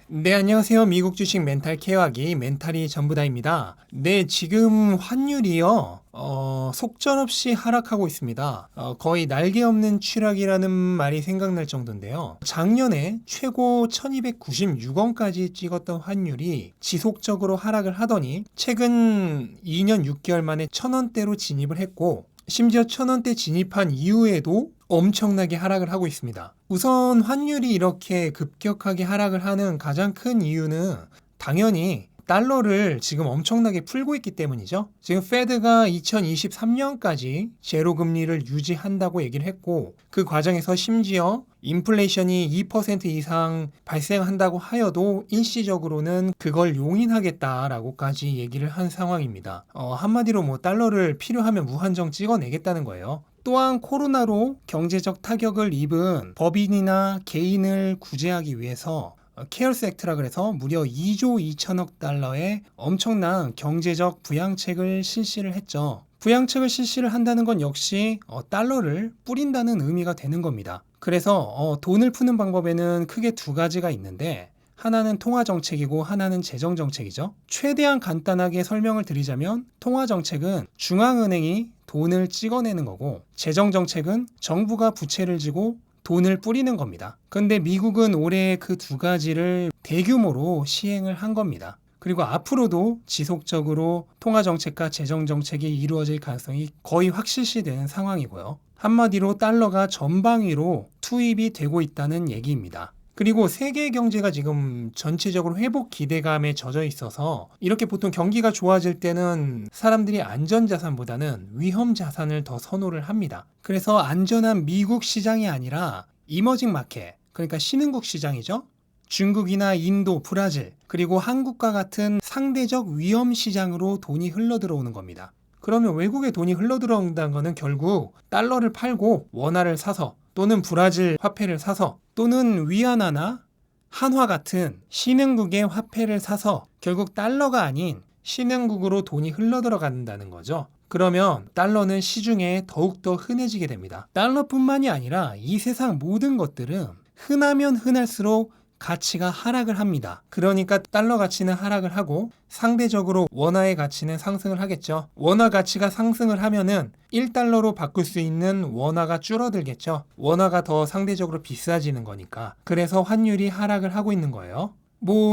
네, 안녕하세요. 미국 주식 멘탈 케어하기 멘탈이 전부다입니다. 네, 지금 환율이요. 속절없이 하락하고 있습니다. 거의 날개 없는 추락이라는 말이 생각날 정도인데요. 작년에 최고 1296원까지 찍었던 환율이 지속적으로 하락을 하더니 최근 2년 6개월 만에 1000원대로 진입을 했고, 심지어 1000원대 진입한 이후에도 엄청나게 하락을 하고 있습니다. 우선 환율이 이렇게 급격하게 하락을 하는 가장 큰 이유는 당연히 달러를 지금 엄청나게 풀고 있기 때문이죠. 지금 페드가 2023년까지 제로 금리를 유지한다고 얘기를 했고, 그 과정에서 심지어 인플레이션이 2% 이상 발생한다고 하여도 일시적으로는 그걸 용인하겠다라고까지 얘기를 한 상황입니다. 한마디로 뭐 달러를 필요하면 무한정 찍어내겠다는 거예요. 또한 코로나로 경제적 타격을 입은 법인이나 개인을 구제하기 위해서 케어스 액트라 그래서 무려 2조 2천억 달러의 엄청난 경제적 부양책을 실시를 했죠. 부양책을 실시를 한다는 건 역시 달러를 뿌린다는 의미가 되는 겁니다. 그래서 돈을 푸는 방법에는 크게 두 가지가 있는데, 하나는 통화정책이고 하나는 재정정책이죠. 최대한 간단하게 설명을 드리자면 통화정책은 중앙은행이 돈을 찍어내는 거고, 재정정책은 정부가 부채를 지고 돈을 뿌리는 겁니다. 근데 미국은 올해 그 두 가지를 대규모로 시행을 한 겁니다. 그리고 앞으로도 지속적으로 통화정책과 재정정책이 이루어질 가능성이 거의 확실시되는 상황이고요. 한마디로 달러가 전방위로 투입이 되고 있다는 얘기입니다. 그리고 세계 경제가 지금 전체적으로 회복 기대감에 젖어 있어서 이렇게 보통 경기가 좋아질 때는 사람들이 안전자산보다는 위험자산을 더 선호를 합니다. 그래서 안전한 미국 시장이 아니라 이머징 마켓, 그러니까 신흥국 시장이죠. 중국이나 인도, 브라질, 그리고 한국과 같은 상대적 위험 시장으로 돈이 흘러들어오는 겁니다. 그러면 외국에 돈이 흘러들어온다는 것은 결국 달러를 팔고 원화를 사서, 또는 브라질 화폐를 사서, 또는 위안화나 한화 같은 신흥국의 화폐를 사서 결국 달러가 아닌 신흥국으로 돈이 흘러들어간다는 거죠. 그러면 달러는 시중에 더욱더 흔해지게 됩니다. 달러뿐만이 아니라 이 세상 모든 것들은 흔하면 흔할수록 가치가 하락을 합니다. 그러니까 달러 가치는 하락을 하고 상대적으로 원화의 가치는 상승을 하겠죠. 원화 가치가 상승을 하면은 1달러로 바꿀 수 있는 원화가 줄어들겠죠. 원화가 더 상대적으로 비싸지는 거니까. 그래서 환율이 하락을 하고 있는 거예요.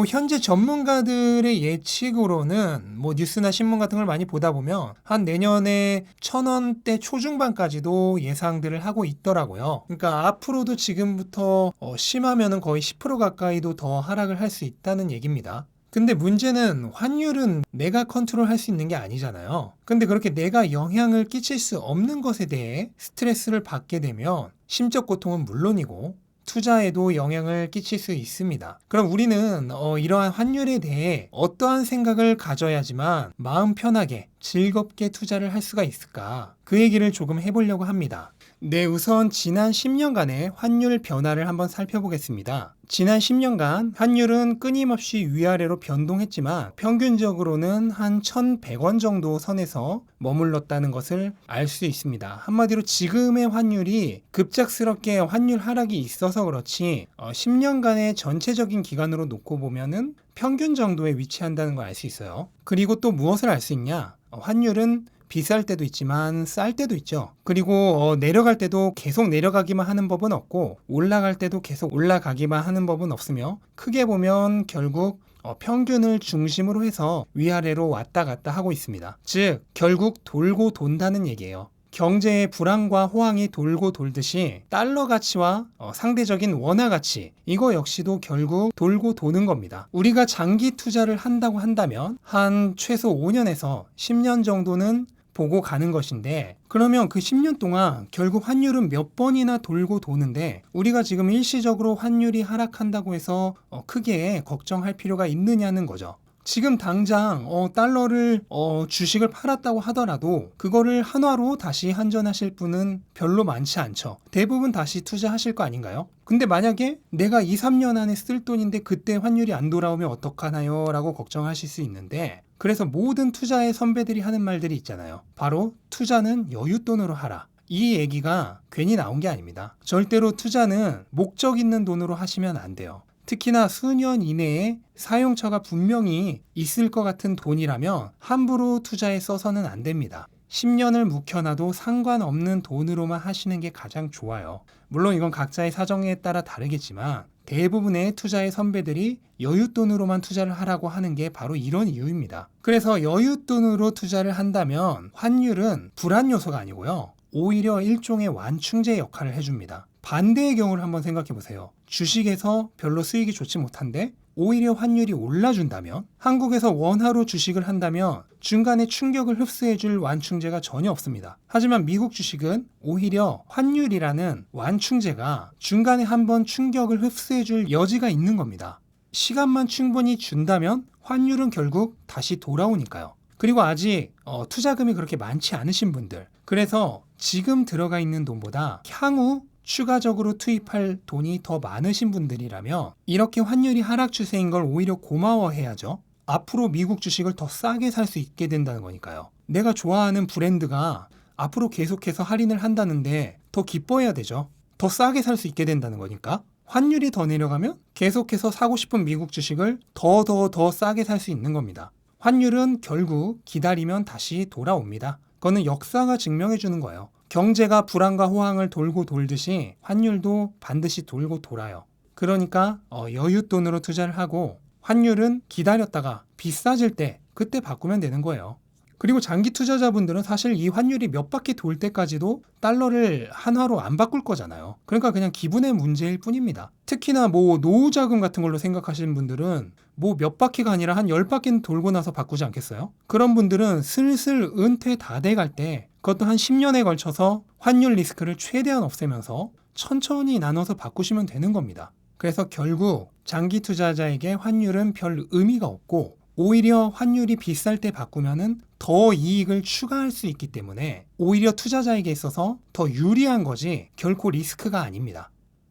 현재 전문가들의 예측으로는 뉴스나 신문 같은 걸 많이 보다 보면 한 내년에 1000원대 초중반까지도 예상들을 하고 있더라고요. 그러니까 앞으로도 지금부터 심하면은 거의 10% 가까이도 더 하락을 할 수 있다는 얘기입니다. 근데 문제는 환율은 내가 컨트롤할 수 있는 게 아니잖아요. 근데 그렇게 내가 영향을 끼칠 수 없는 것에 대해 스트레스를 받게 되면 심적 고통은 물론이고 투자에도 영향을 끼칠 수 있습니다. 그럼 우리는 이러한 환율에 대해 어떠한 생각을 가져야지만 마음 편하게 즐겁게 투자를 할 수가 있을까? 그 얘기를 조금 해보려고 합니다. 네, 우선 지난 10년간의 환율 변화를 한번 살펴보겠습니다. 지난 10년간 환율은 끊임없이 위아래로 변동했지만 평균적으로는 한 1,100원 정도 선에서 머물렀다는 것을 알 수 있습니다. 한마디로 지금의 환율이 급작스럽게 환율 하락이 있어서 그렇지 10년간의 전체적인 기간으로 놓고 보면은 평균 정도에 위치한다는 걸 알 수 있어요. 그리고 또 무엇을 알 수 있냐? 환율은 비쌀 때도 있지만 쌀 때도 있죠. 그리고 내려갈 때도 계속 내려가기만 하는 법은 없고 올라갈 때도 계속 올라가기만 하는 법은 없으며 크게 보면 결국 평균을 중심으로 해서 위아래로 왔다 갔다 하고 있습니다. 즉 결국 돌고 돈다는 얘기예요. 경제의 불황과 호황이 돌고 돌듯이 달러 가치와 상대적인 원화 가치, 이거 역시도 결국 돌고 도는 겁니다. 우리가 장기 투자를 한다고 한다면 한 최소 5년에서 10년 정도는 보고 가는 것인데, 그러면 그 10년 동안 결국 환율은 몇 번이나 돌고 도는데 우리가 지금 일시적으로 환율이 하락한다고 해서 크게 걱정할 필요가 있느냐는 거죠. 지금 당장 달러를 주식을 팔았다고 하더라도 그거를 한화로 다시 환전하실 분은 별로 많지 않죠. 대부분 다시 투자하실 거 아닌가요? 근데 만약에 내가 2, 3년 안에 쓸 돈인데 그때 환율이 안 돌아오면 어떡하나요? 라고 걱정하실 수 있는데, 그래서 모든 투자의 선배들이 하는 말들이 있잖아요. 바로 투자는 여윳돈으로 하라. 이 얘기가 괜히 나온 게 아닙니다. 절대로 투자는 목적 있는 돈으로 하시면 안 돼요. 특히나 수년 이내에 사용처가 분명히 있을 것 같은 돈이라면 함부로 투자에 써서는 안 됩니다. 10년을 묵혀놔도 상관없는 돈으로만 하시는 게 가장 좋아요. 물론 이건 각자의 사정에 따라 다르겠지만 대부분의 투자의 선배들이 여윳돈으로만 투자를 하라고 하는 게 바로 이런 이유입니다. 그래서 여윳돈으로 투자를 한다면 환율은 불안 요소가 아니고요. 오히려 일종의 완충제 역할을 해줍니다. 반대의 경우를 한번 생각해 보세요. 주식에서 별로 수익이 좋지 못한데 오히려 환율이 올라준다면, 한국에서 원화로 주식을 한다면 중간에 충격을 흡수해줄 완충제가 전혀 없습니다. 하지만 미국 주식은 오히려 환율이라는 완충제가 중간에 한번 충격을 흡수해줄 여지가 있는 겁니다. 시간만 충분히 준다면 환율은 결국 다시 돌아오니까요. 그리고 아직 투자금이 그렇게 많지 않으신 분들, 그래서 지금 들어가 있는 돈보다 향후 추가적으로 투입할 돈이 더 많으신 분들이라면 이렇게 환율이 하락 추세인 걸 오히려 고마워해야죠. 앞으로 미국 주식을 더 싸게 살 수 있게 된다는 거니까요. 내가 좋아하는 브랜드가 앞으로 계속해서 할인을 한다는데 더 기뻐해야 되죠. 더 싸게 살 수 있게 된다는 거니까. 환율이 더 내려가면 계속해서 사고 싶은 미국 주식을 더 싸게 살 수 있는 겁니다. 환율은 결국 기다리면 다시 돌아옵니다. 그거는 역사가 증명해 주는 거예요. 경제가 불안과 호황을 돌고 돌듯이 환율도 반드시 돌고 돌아요. 그러니까 여윳돈으로 투자를 하고 환율은 기다렸다가 비싸질 때 그때 바꾸면 되는 거예요. 그리고 장기 투자자분들은 사실 이 환율이 몇 바퀴 돌 때까지도 달러를 한화로 안 바꿀 거잖아요. 그러니까 그냥 기분의 문제일 뿐입니다. 특히나 노후 자금 같은 걸로 생각하시는 분들은 몇 바퀴가 아니라 한 10바퀴는 돌고 나서 바꾸지 않겠어요? 그런 분들은 슬슬 은퇴 다 돼갈 때, 그것도 한 10년에 걸쳐서 환율 리스크를 최대한 없애면서 천천히 나눠서 바꾸시면 되는 겁니다. 그래서 결국 장기 투자자에게 환율은 별 의미가 없고 오히려 환율이 비쌀 때 바꾸면은 더 이익을 추가할 수 있기 때문에 오히려 투자자에게 있어서 더 유리한 거지 결코 리스크가 아닙니다.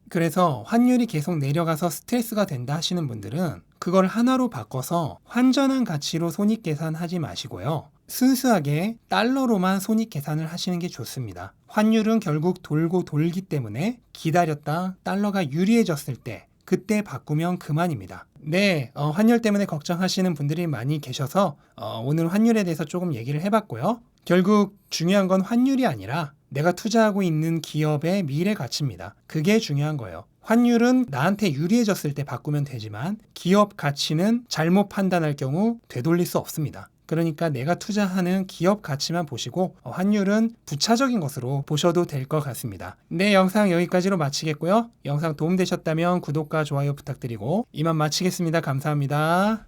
그래서 환율이 계속 내려가서 스트레스가 된다 하시는 분들은 그걸 하나로 바꿔서 환전한 가치로 손익계산하지 마시고요. 순수하게 달러로만 손익계산을 하시는 게 좋습니다. 환율은 결국 돌고 돌기 때문에 기다렸다 달러가 유리해졌을 때 그때 바꾸면 그만입니다. 네, 환율 때문에 걱정하시는 분들이 많이 계셔서 오늘 환율에 대해서 조금 얘기를 해봤고요. 결국 중요한 건 환율이 아니라 내가 투자하고 있는 기업의 미래 가치입니다. 그게 중요한 거예요. 환율은 나한테 유리해졌을 때 바꾸면 되지만 기업 가치는 잘못 판단할 경우 되돌릴 수 없습니다. 그러니까 내가 투자하는 기업 가치만 보시고 환율은 부차적인 것으로 보셔도 될 것 같습니다. 네, 영상 여기까지로 마치겠고요. 영상 도움되셨다면 구독과 좋아요 부탁드리고 이만 마치겠습니다. 감사합니다.